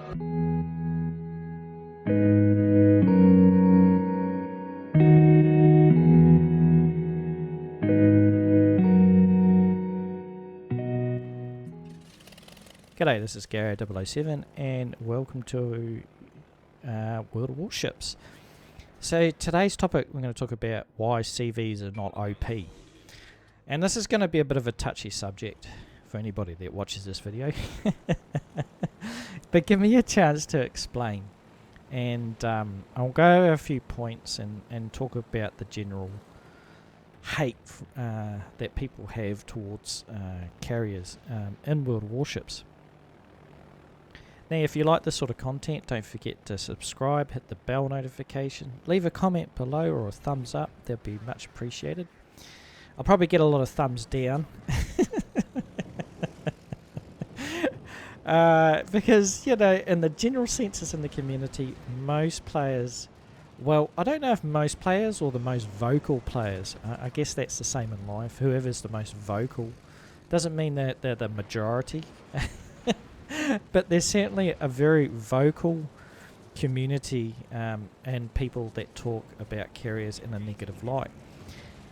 G'day, this is Gary 007 and welcome to World of Warships. So today's topic, we're going to talk about why Cvs are not OP. And this is going to be a bit of a touchy subject for anybody that watches this video. But give me a chance to explain. And I'll go over a few points and talk about the general hate that people have towards carriers in World of Warships. Now, if you like this sort of content, don't forget to subscribe, hit the bell notification, leave a comment below or a thumbs up. That'd be much appreciated. I'll probably get a lot of thumbs down. Because, you know, in the general census in the community, most players, well, I don't know if most players or the most vocal players, I guess that's the same in life, whoever's the most vocal, doesn't mean that they're the majority. But there's certainly a very vocal community and people that talk about carriers in a negative light.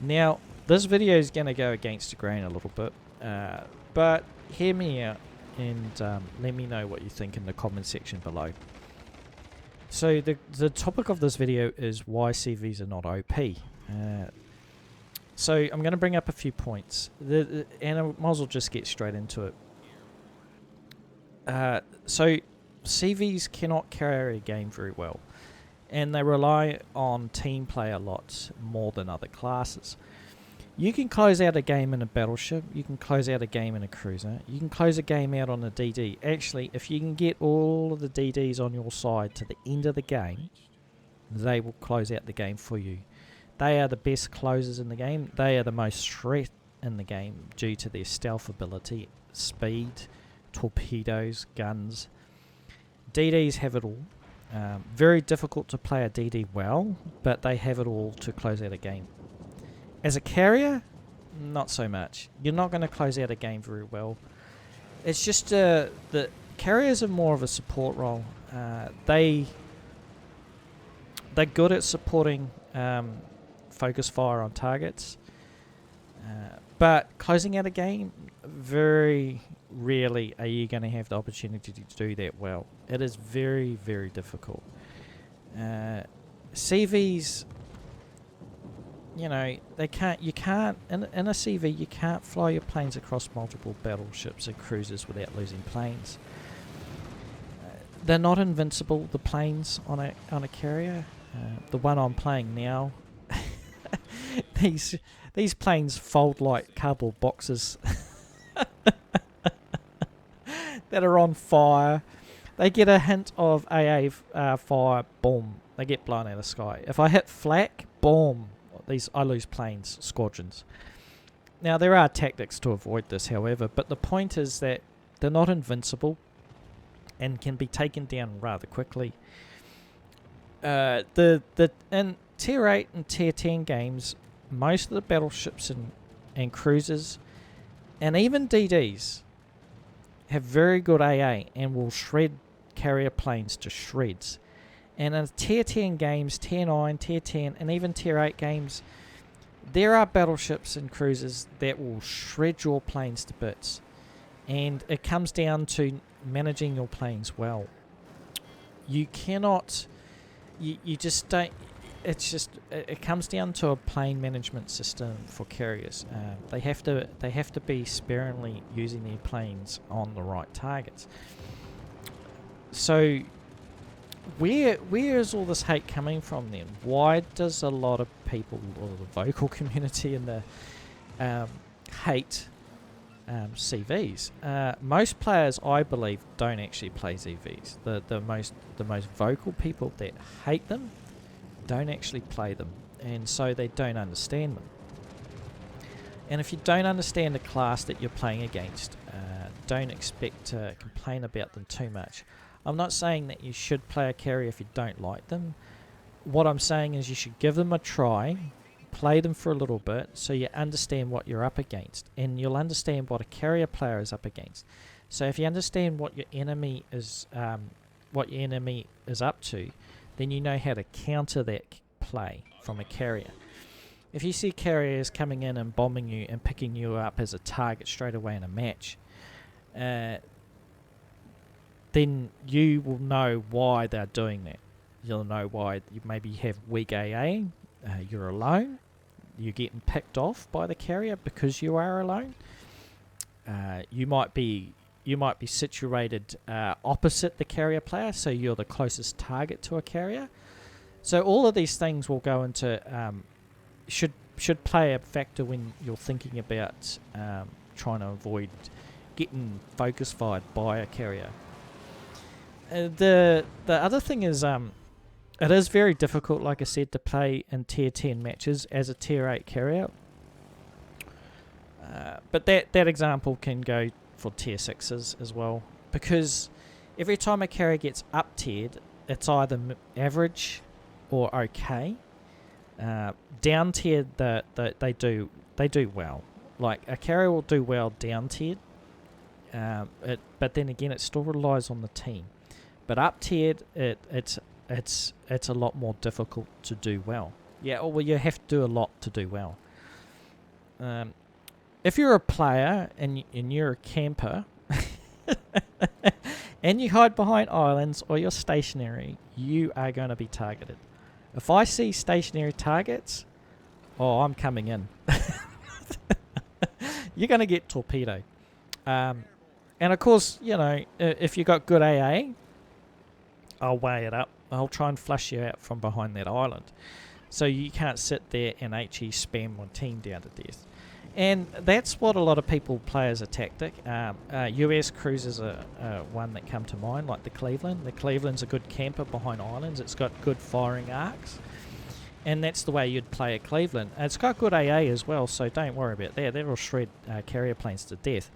Now, this video is going to go against the grain a little bit, but hear me out and let me know what you think in the comment section below. So the topic of this video is why Cvs are not OP. So I'm going to bring up a few points, and I might as well just get straight into it. So Cvs cannot carry a game very well, and they rely on team play a lot more than other classes. You can close out a game in a battleship, you can close out a game in a cruiser, you can close a game out on a DD. Actually, if you can get all of the DDs on your side to the end of the game, they will close out the game for you. They are the best closers in the game. They are the most threat in the game due to their stealth ability, speed, torpedoes, guns. DDs have it all. Very difficult to play a DD well, but they have it all to close out a game. As a carrier, not so much. You're not going to close out a game very well. It's just the carriers are more of a support role. They're good at supporting focus fire on targets, but closing out a game, very rarely are you going to have the opportunity to do that well. It is very, very difficult. Cvs, you know, you can't in a CV you can't fly your planes across multiple battleships and cruisers without losing planes. They're not invincible, the planes on a carrier. The one I'm playing now, these planes fold like cardboard boxes that are on fire. They get a hint of AA fire, boom, they get blown out of the sky. If I hit flak, boom, I lose planes, squadrons. Now, there are tactics to avoid this, however, but the point is that they're not invincible and can be taken down rather quickly. In Tier 8 and Tier 10 games, most of the battleships and cruisers and even DDs have very good AA and will shred carrier planes to shreds. And in Tier 10 games, Tier 9, Tier 10, and even Tier 8 games, there are battleships and cruisers that will shred your planes to bits. And it comes down to managing your planes well. You cannot... You just don't... It comes down to a plane management system for carriers. They have to be sparingly using their planes on the right targets. So where is all this hate coming from then? Why does a lot of people, or the vocal community and the hate CVs? Most players, I believe, don't actually play CVs. The most vocal people that hate them don't actually play them, and so they don't understand them. And if you don't understand the class that you're playing against, don't expect to complain about them too much. I'm not saying that you should play a carrier if you don't like them. What I'm saying is you should give them a try, play them for a little bit, so you understand what you're up against, and you'll understand what a carrier player is up against. So if you understand what your enemy is, what your enemy is up to, then you know how to counter that play from a carrier. If you see carriers coming in and bombing you and picking you up as a target straight away in a match, then you will know why they're doing that. You'll know why you maybe have weak AA, you're alone, you're getting picked off by the carrier because you are alone. You might be situated opposite the carrier player, so you're the closest target to a carrier. So all of these things will go into should play a factor when you're thinking about trying to avoid getting focus fired by a carrier. The other thing is it is very difficult, like I said, to play in tier 10 matches as a tier 8 carrier. But that example can go for tier 6s as well, because every time a carrier gets up tiered, it's either average or okay. Down tiered, they do well. Like a carrier will do well down tiered, but then again, it still relies on the team. But up tiered, it's a lot more difficult to do well. Yeah, well, you have to do a lot to do well. If you're a player and you're a camper and you hide behind islands or you're stationary, you are going to be targeted. If I see stationary targets, I'm coming in. You're going to get torpedoed. And of course, if you got good AA, I'll weigh it up. I'll try and flush you out from behind that island. So you can't sit there and HE spam my team down to death. And that's what a lot of people play as a tactic. US cruisers are one that come to mind, like the Cleveland. The Cleveland's a good camper behind islands. It's got good firing arcs. And that's the way you'd play a Cleveland. And it's got good AA as well, so don't worry about that. That'll shred carrier planes to death.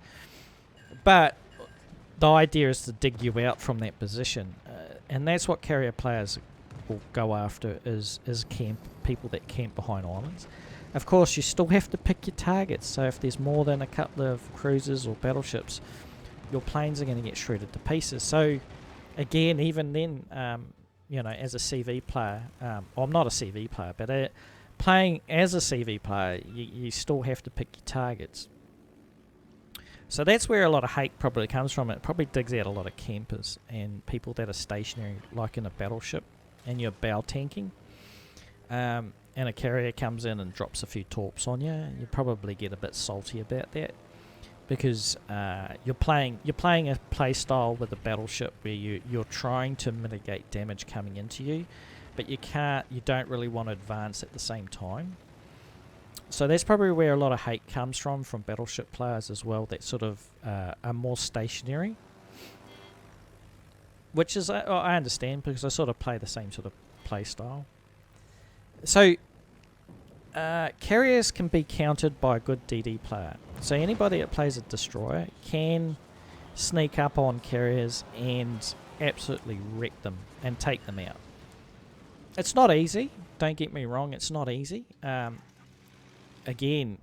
But the idea is to dig you out from that position. And that's what carrier players will go after, is people that camp behind islands. Of course, you still have to pick your targets. So if there's more than a couple of cruisers or battleships, your planes are going to get shredded to pieces. So again, even then, as a CV player, I'm not a CV player, but playing as a CV player, you still have to pick your targets. So that's where a lot of hate probably comes from. It probably digs out a lot of campers and people that are stationary, like in a battleship, and you're bow tanking. And a carrier comes in and drops a few torps on you, you probably get a bit salty about that, because you're playing a play style with a battleship where you're trying to mitigate damage coming into you, but you don't really want to advance at the same time. So that's probably where a lot of hate comes from battleship players as well, that sort of are more stationary, which is I understand, because I sort of play the same sort of play style. So carriers can be countered by a good DD player. So anybody that plays a destroyer can sneak up on carriers and absolutely wreck them and take them out. It's not easy, don't get me wrong, it's not easy. Again,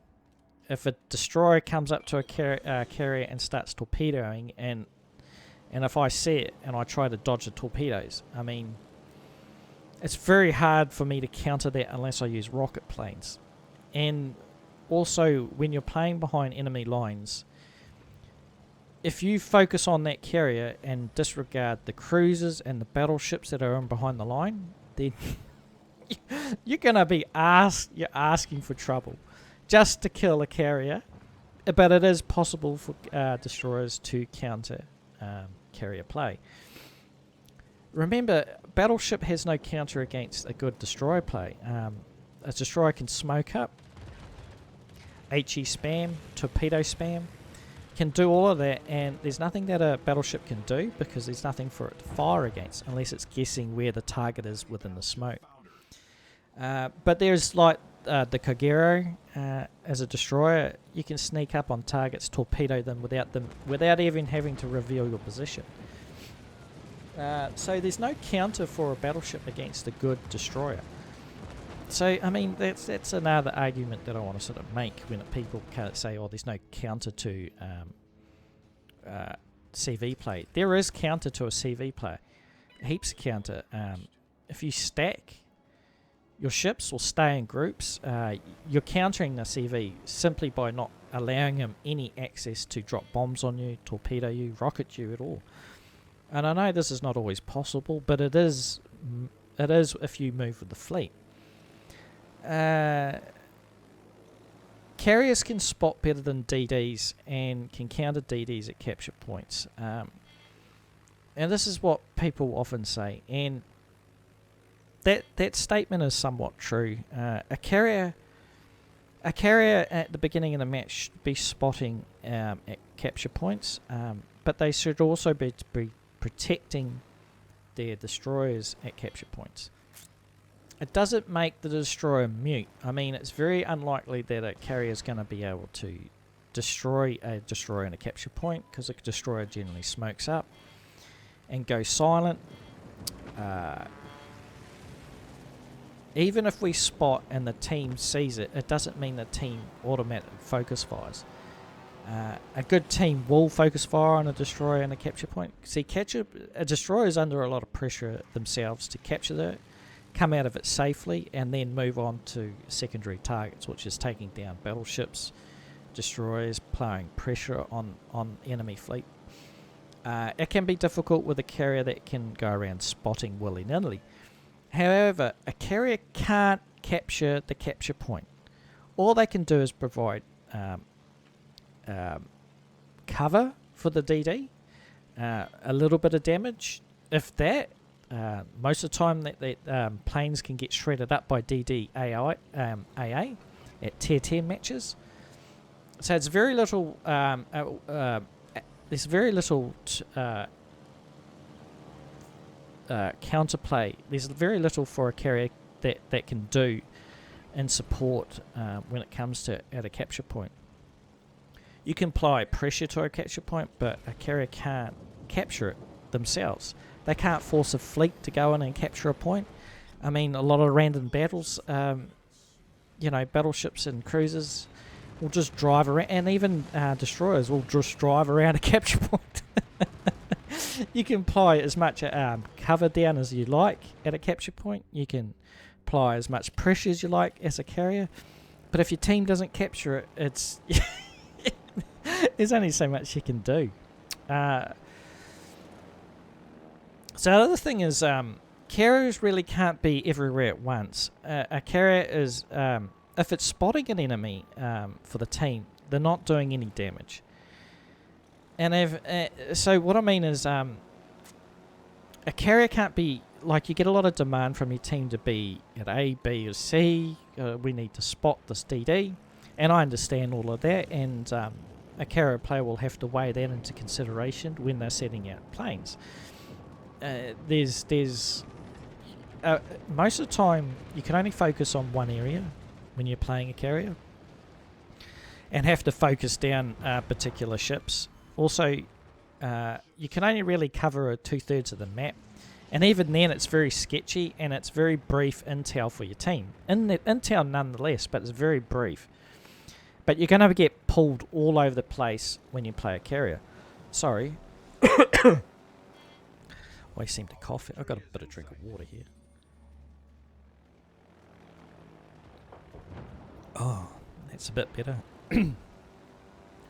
if a destroyer comes up to a carrier and starts torpedoing, and if I see it and I try to dodge the torpedoes, I mean, it's very hard for me to counter that unless I use rocket planes. And also, when you're playing behind enemy lines, if you focus on that carrier and disregard the cruisers and the battleships that are in behind the line, then you're going to be asking for trouble just to kill a carrier. But it is possible for destroyers to counter carrier play. Remember, battleship has no counter against a good destroyer play. A destroyer can smoke up, HE spam, torpedo spam, can do all of that, and there's nothing that a battleship can do, because there's nothing for it to fire against unless it's guessing where the target is within the smoke. But there's like the Kogero as a destroyer. You can sneak up on targets, torpedo them without even having to reveal your position. So there's no counter for a battleship against a good destroyer. So, I mean, that's another argument that I want to sort of make when people say, there's no counter to CV play. There is counter to a CV play. heaps of counter. If you stack, your ships will stay in groups. You're countering the CV simply by not allowing him any access to drop bombs on you, torpedo you, rocket you at all. And I know this is not always possible, but it is if you move with the fleet. Carriers can spot better than DDs and can counter DDs at capture points. And this is what people often say, and that statement is somewhat true. A carrier at the beginning of the match should be spotting at capture points, but they should also be protecting their destroyers at capture points. It doesn't make the destroyer mute. I mean, it's very unlikely that a carrier is going to be able to destroy a destroyer in a capture point, because a destroyer generally smokes up and goes silent. Even if we spot and the team sees it, it doesn't mean the team automatically focus fires. A good team will focus fire on a destroyer and a capture point. See, a destroyer is under a lot of pressure themselves to capture it, come out of it safely, and then move on to secondary targets, which is taking down battleships, destroyers, applying pressure on enemy fleet. It can be difficult with a carrier that can go around spotting willy-nilly. However, a carrier can't capture the capture point. All they can do is provide cover for the DD, a little bit of damage, if that. Most of the time that planes can get shredded up by DD AA at tier 10 matches. So it's very little. There's very little counterplay. There's very little for a carrier that can do and support when it comes to at a capture point. You can apply pressure to a capture point, but a carrier can't capture it themselves. They can't force a fleet to go in and capture a point. I mean, a lot of random battles, battleships and cruisers will just drive around, and even destroyers will just drive around a capture point. You can apply as much cover down as you like at a capture point. You can apply as much pressure as you like as a carrier. But if your team doesn't capture it, it's there's only so much you can do. So the other thing is, carriers really can't be everywhere at once. A carrier is, if it's spotting an enemy for the team, they're not doing any damage. And so what I mean is, a carrier can't be, like, you get a lot of demand from your team to be at A, B, or C. We need to spot this DD, and I understand all of that, and a carrier player will have to weigh that into consideration when they're setting out planes. There's most of the time you can only focus on one area when you're playing a carrier, and have to focus down particular ships. Also, you can only really cover 2/3 of the map, and even then it's very sketchy and it's very brief intel for your team. Intel nonetheless, but it's very brief. But you're going to get pulled all over the place when you play a carrier. Sorry. I seem to cough. I've got a bit of drink of water here. Oh, that's a bit better.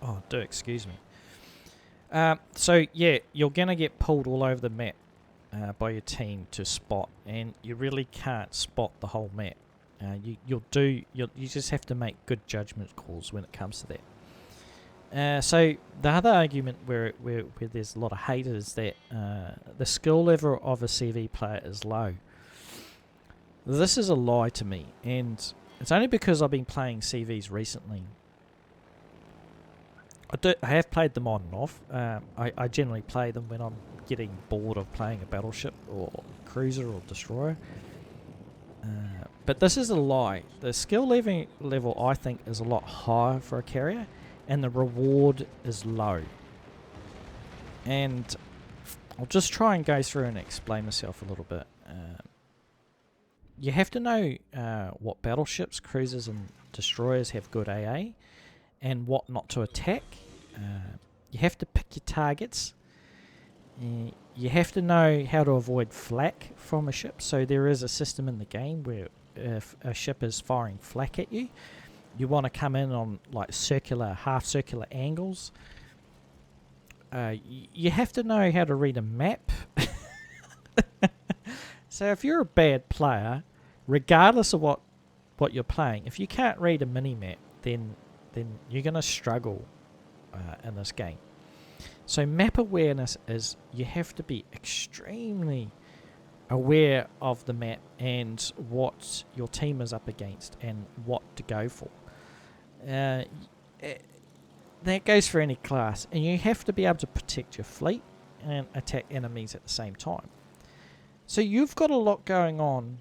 Oh, do excuse me. So yeah, you're gonna get pulled all over the map by your team to spot, and you really can't spot the whole map. You just have to make good judgment calls when it comes to that. So the other argument where there's a lot of hate is that the skill level of a CV player is low. This is a lie to me, and it's only because I've been playing CVs recently. I have played them on and off. I generally play them when I'm getting bored of playing a battleship or cruiser or destroyer. But this is a lie. The skill level I think is a lot higher for a carrier, and the reward is low. And I'll just try and go through and explain myself a little bit. You have to know what battleships, cruisers and destroyers have good AA, and what not to attack. You have to pick your targets, You have to know how to avoid flak from a ship. So there is a system in the game where if a ship is firing flak at you, you want to come in on like half circular angles. You have to know how to read a map. So if you're a bad player, regardless of what you're playing, if you can't read a mini map, then you're going to struggle in this game. So map awareness is you have to be extremely aware of the map and what your team is up against and what to go for. That goes for any class, and you have to be able to protect your fleet and attack enemies at the same time. So you've got a lot going on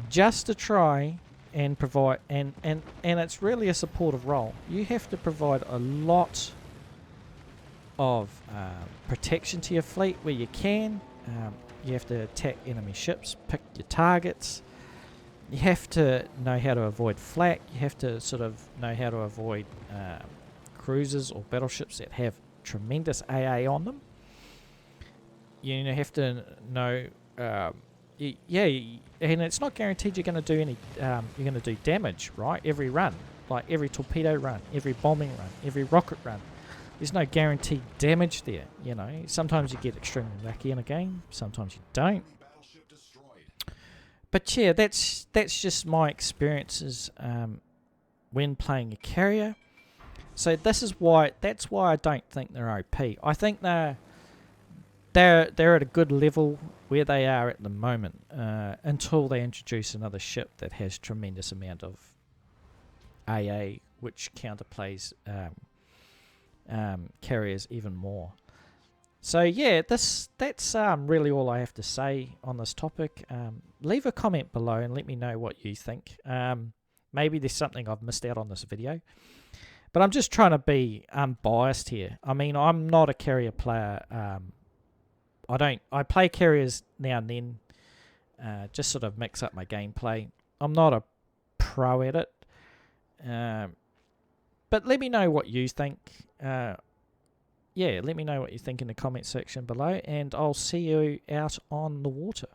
just to try and provide, and it's really a supportive role. You have to provide a lot of protection to your fleet where you can. You have to attack enemy ships, pick your targets. You have to know how to avoid flak. You have to sort of know how to avoid cruisers or battleships that have tremendous AA on them. You have to know, and it's not guaranteed you're going to do any. You're going to do damage, right? Every run, like every torpedo run, every bombing run, every rocket run. There's no guaranteed damage there. Sometimes you get extremely lucky in a game. Sometimes you don't. But yeah, that's just my experiences when playing a carrier. So that's why I don't think they're OP. I think they're at a good level where they are at the moment until they introduce another ship that has tremendous amount of AA, which counterplays carriers even more. So yeah, that's really all I have to say on this topic. Leave a comment below and let me know what you think. Maybe there's something I've missed out on this video. But I'm just trying to be unbiased here. I mean, I'm not a carrier player. I play carriers now and then, just sort of mix up my gameplay. I'm not a pro at it. But let me know what you think. Let me know what you think in the comment section below, and I'll see you out on the water.